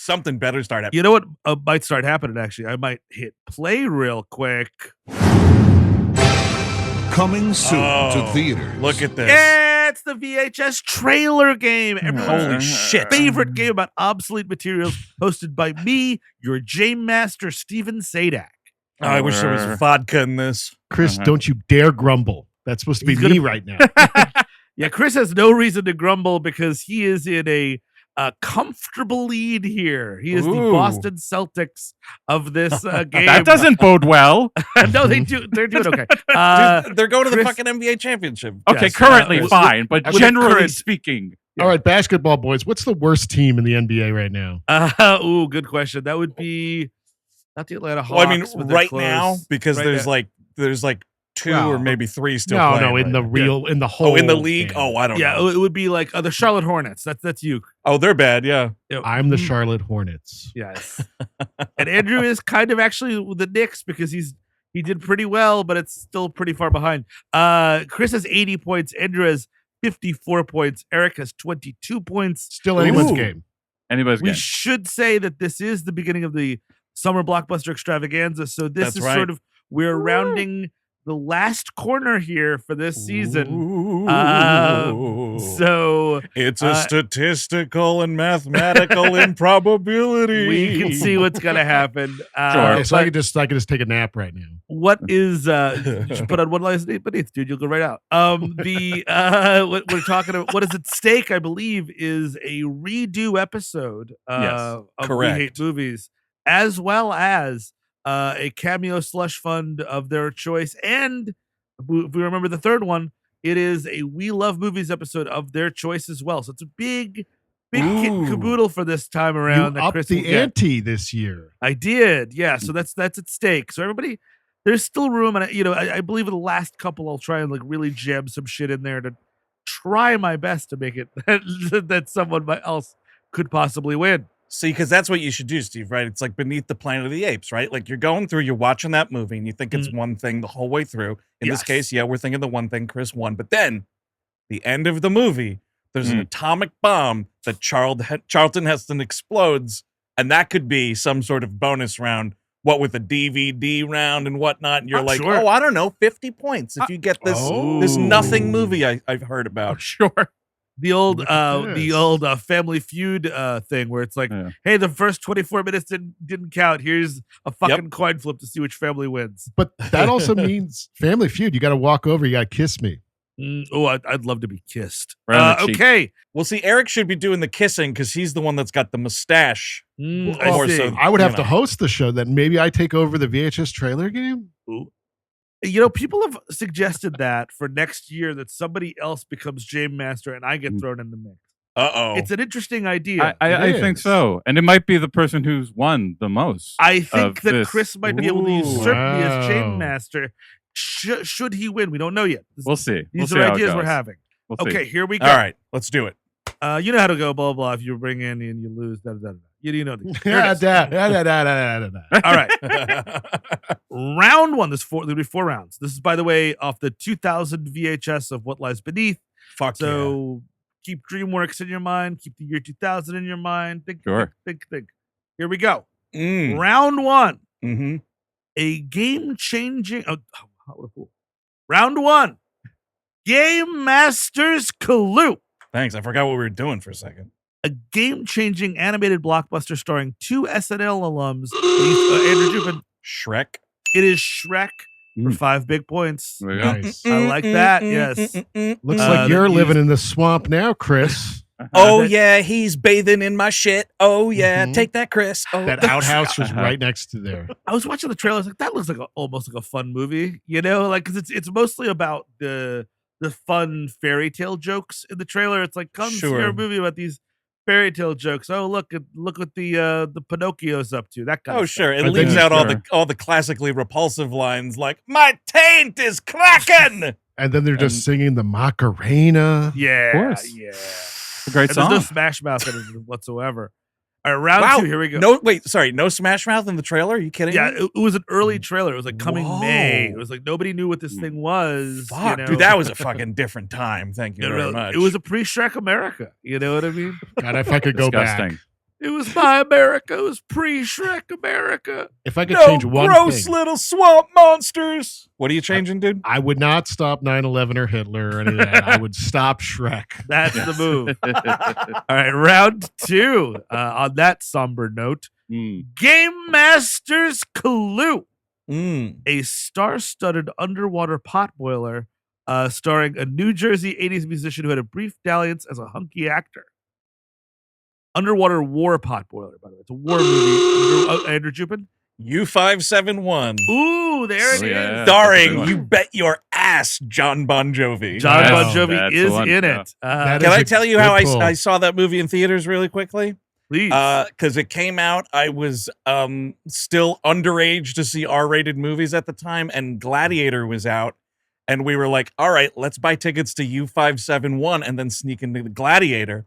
something better start happening. You know what might start happening, actually? I might hit play real quick. Coming soon to theaters. Look at this. Yeah, it's the VHS trailer game. Holy shit. Favorite game about obsolete materials, hosted by me, your Jam Master, Steven Sadak. Oh, I wish there was vodka in this. Chris, don't you dare grumble. That's supposed to be me right now. Yeah, Chris has no reason to grumble because he is in a comfortable lead here. He is the Boston Celtics of this game. That doesn't bode well. No, they do. They're doing okay. Dude, they're going to the fucking NBA championship. Okay, Yes, currently fine, but generally current- speaking. All right, basketball boys, what's the worst team in the NBA right now? Good question. That would be not the Atlanta Hawks. Well, I mean, but they're right close. now, because Right there's like two Well, or maybe three still No, playing. in right? the whole. in the league? game. Oh, I don't Yeah, know. it would be like the Charlotte Hornets. That's you. Oh, they're bad, yeah. I'm the Charlotte Hornets. Yes. And Andrew is kind of actually the Knicks because he did pretty well, but it's still pretty far behind. Chris has 80 points. Andrew has 54 points. Eric has 22 points. Still anyone's Ooh. game. Anybody's We game. should say that this is the beginning of the Summer Blockbuster Extravaganza. So this That's is right. sort of, we're rounding the last corner here for this season. Ooh. So It's a statistical and mathematical improbability. we can see what's going to happen. Okay, so I but could just take a nap right now. what is you should put on one last name beneath, dude. You'll go right out. What we're talking about, what is at stake, I believe, is a redo episode Yes, of We correct. Hate Movies, as well as a cameo slush fund of their choice. And if we remember the third one, it is a We Love Movies episode of their choice as well. So it's a big kit and Ooh. caboodle for this time around. You that upped Chris will the get. ante this year. I did, yeah. So that's at stake. So everybody, there's still room, and I believe in the last couple, I'll try and like really jam some shit in there to try my best to make it that someone else could possibly win. See, because that's what you should do, Steve, right? It's like Beneath the Planet of the Apes, right? Like you're going through, you're watching that movie, and you think it's one thing the whole way through. In this Yes. case, yeah, we're thinking the one thing Chris won. But then, the end of the movie, there's an atomic bomb that Charlton Heston explodes, and that could be some sort of bonus round, what with a DVD round and whatnot. And you're like, sure. oh, I don't know, 50 points if you get this nothing movie I've heard about. Sure. The old Look at this. Family Feud thing where it's like, hey, the first 24 minutes didn't count. Here's a fucking coin flip to see which family wins. But that also means Family Feud. You got to walk over. You got to kiss me. I'd love to be kissed. Right on the cheek. Okay. Well, see, Eric should be doing the kissing because he's the one that's got the mustache. I More see. so, I would you have to know. host the show. Then maybe I take over the VHS trailer game. People have suggested that for next year that somebody else becomes Jam Master and I get thrown in the mix. Uh-oh. It's an interesting idea. I It think is. so. And it might be the person who's won the most. I think of that this. Chris might be able to usurp me as Jam Wow. Master. Should he win? We don't know yet. We'll see. These We'll are see how it ideas we're goes. having. We'll see. Okay, here we go. All right, let's do it. You know how to go, blah, blah. If you bring in and you lose, da, da, da. You know. Here it Yeah, is. da. All right. Round one. There'll be 4 rounds. This is, by the way, off the 2000 VHS of What Lies Beneath. Fuck So keep DreamWorks in your mind. Keep the year 2000 in your mind. Think. Here we go. yeah. Round one. Mm-hmm. A game-changing. What a fool. Round one. Game Masters Clue. Thanks. I forgot what we were doing for a second. A game-changing animated blockbuster starring 2 SNL alums. Andrew Jupin. Shrek. It is Shrek for 5 big points. There we go. Nice. I like that. Yes. Looks like you're that living in the swamp now, Chris. Oh, yeah, he's bathing in my shit. Oh, yeah, Mhm. take that, Chris. Oh, That outhouse was right next to there. I was watching the trailer. I was like, that looks like almost like a fun movie, like because it's mostly about the fun fairy tale jokes in the trailer. It's like, come see Sure. our movie about these fairy tale jokes. Oh, look what the Pinocchio's up to. That kind Oh, of sure. It I leaves think- out Sure. all the classically repulsive lines like, my taint is cracking. And then they're just singing the Macarena. Yeah, course. yeah. It's a great And there's no song. Smash Mouth in it whatsoever. All right, round Wow. 2. Here we go. No Smash Mouth in the trailer? Are you kidding Yeah, me? it was an early trailer. It was like coming May. Whoa. It was like nobody knew what this thing was. Fuck, dude, that was a fucking different time. Thank you very much. It was a pre-Shrek America. You know what I mean? God, if I could go back. Disgusting. It was my America. It was pre-Shrek America. If I could No change one gross thing, little swamp monsters. What are you changing, dude? I would not stop 9/11 or Hitler or any of that. I would stop Shrek. That's the move. All right, round 2. On that somber note, Game Master's Clue. A star-studded underwater potboiler starring a New Jersey 80s musician who had a brief dalliance as a hunky actor. Underwater war potboiler, by the way. It's a war movie. Andrew Jupin? U571. Ooh, there it is. Yeah. Starring, you bet your ass, John Bon Jovi. John Wow. Bon Jovi That's is the one, in yeah. it. That Can is I a tell you good how pull. I saw that movie in theaters really quickly? Please. Because it came out, I was still underage to see R-rated movies at the time, and Gladiator was out, and we were like, all right, let's buy tickets to U571 and then sneak into the Gladiator.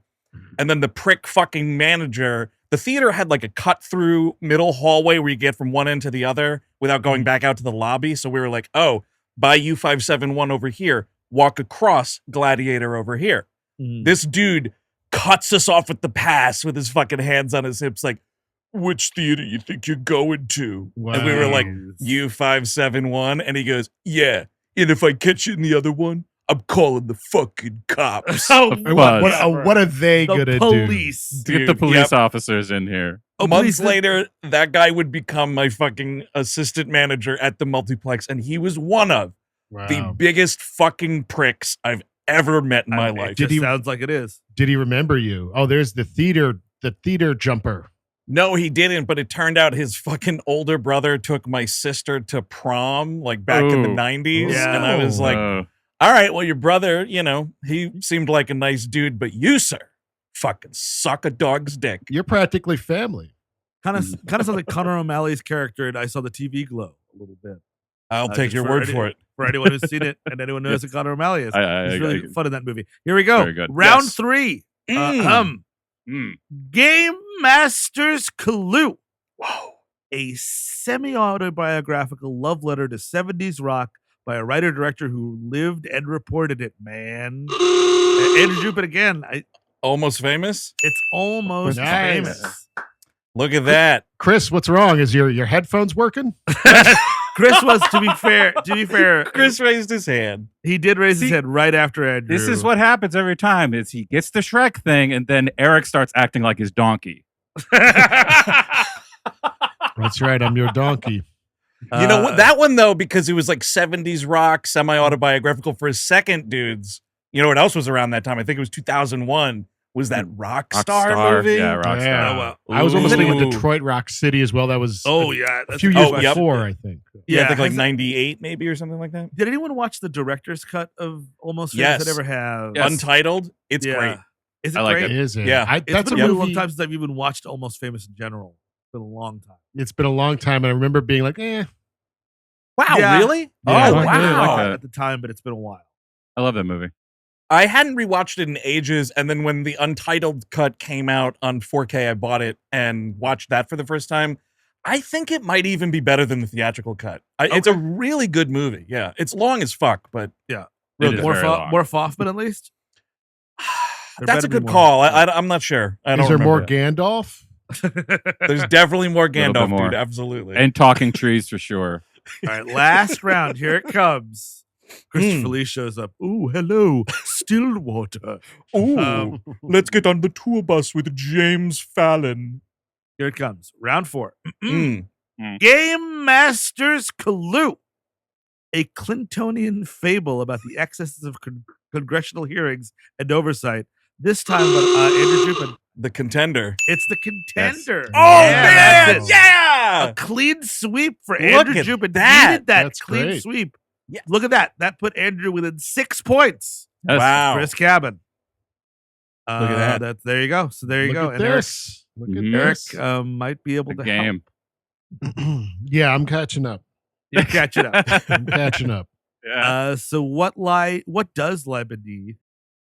And then the prick fucking manager, the theater had like a cut-through middle hallway where you get from one end to the other without going back out to the lobby. So we were like, oh, buy U571 over here, walk across Gladiator over here. This dude cuts us off at the pass with his fucking hands on his hips, like, which theater you think you're going to? And we were like, U571. And he goes, yeah. And if I catch you in the other one, I'm calling the fucking cops. Oh, Of What are they the gonna police. To get the Dude, police yep. officers in here. Months later, that guy would become my fucking assistant manager at the multiplex. And he was one of the biggest fucking pricks I've ever met in my life. It sounds like it is. Did he remember you? Oh, there's the theater jumper. No, he didn't, but it turned out his fucking older brother took my sister to prom, like back in the Ooh. 90s. Yeah. And I was like, all right, well, your brother, you know, he seemed like a nice dude, but you, sir, fucking suck a dog's dick. You're practically family. Kind of sounds like Conor O'Malley's character, and I saw the TV Glow a little bit. I'll take just your word for it. For anyone who's seen it and anyone knows who Conor O'Malley is. He's really I- fun in that movie. Here we go. Very good. Round Yes. 3. Mm. Game Master's Clue. Whoa. A semi-autobiographical love letter to 70s rock by a writer-director who lived and reported it, man. Andrew Jupin again. Almost famous? It's almost Nice. famous. Look at that. Chris, what's wrong? Is your headphones working? Chris was, to be fair, Chris raised his hand. he did raise his See, head right after Andrew. This is what happens every time is he gets the Shrek thing and then Eric starts acting like his donkey. That's right. I'm your donkey. You know what? That one, though, because it was like 70s rock, semi-autobiographical for his second dudes. You know what else was around that time? I think it was 2001. Was that Rockstar movie? Yeah, Rockstar. Yeah. Oh, well. I was almost thinking Ooh. Detroit Rock City as well. That was yeah. a few years Oh, yep. before, I think. Yeah, I think like has- 98 maybe or something like that. Did anyone watch the director's cut of Almost Famous? Yes. I never have. Yes. Untitled. It's Yeah. great. Is it I like great? It is. Yeah. It's That's a been a really movie. long time since I've even watched Almost Famous in general. It's been a long time. It's been a long time, and I remember being like, Wow, Yeah. really? Yeah, Oh, I really wow. like that. At the time, but it's been a while. I love that movie. I hadn't rewatched it in ages, and then when the Untitled cut came out on 4K, I bought it and watched that for the first time. I think it might even be better than the theatrical cut. It's a really good movie. Yeah, it's long as fuck, but Yeah. It is More, very long. more Hoffman, at least? There that's a better be good more. call. I'm not sure. I don't is there more remember. Gandalf? There's definitely more Little bit Gandalf, more. dude. Absolutely. And talking trees for sure. All right, last round. Here it comes. Christopher Lee shows up. Ooh, hello, Stillwater. Ooh, let's get on the tour bus with James Fallon. Here it comes. Round 4. Mm. Game Master's Clue. A Clintonian fable about the excesses of congressional hearings and oversight. This time about Andrew Jupin. The Contender. It's The Contender. Oh, Yeah, man! that's it. Yeah! A clean sweep for Look Andrew at Jupin. that. Needed that That's clean great. sweep. Yeah. Look at that. That put Andrew within 6 points. That's- Wow. Chris Cabin. Look at that. There you go. So there you Look go. at And Eric, this. Look at Eric this. might be able The to game. Yeah, I'm catching up. help. You catch it up. I'm catching up. Yeah. So what does lie beneath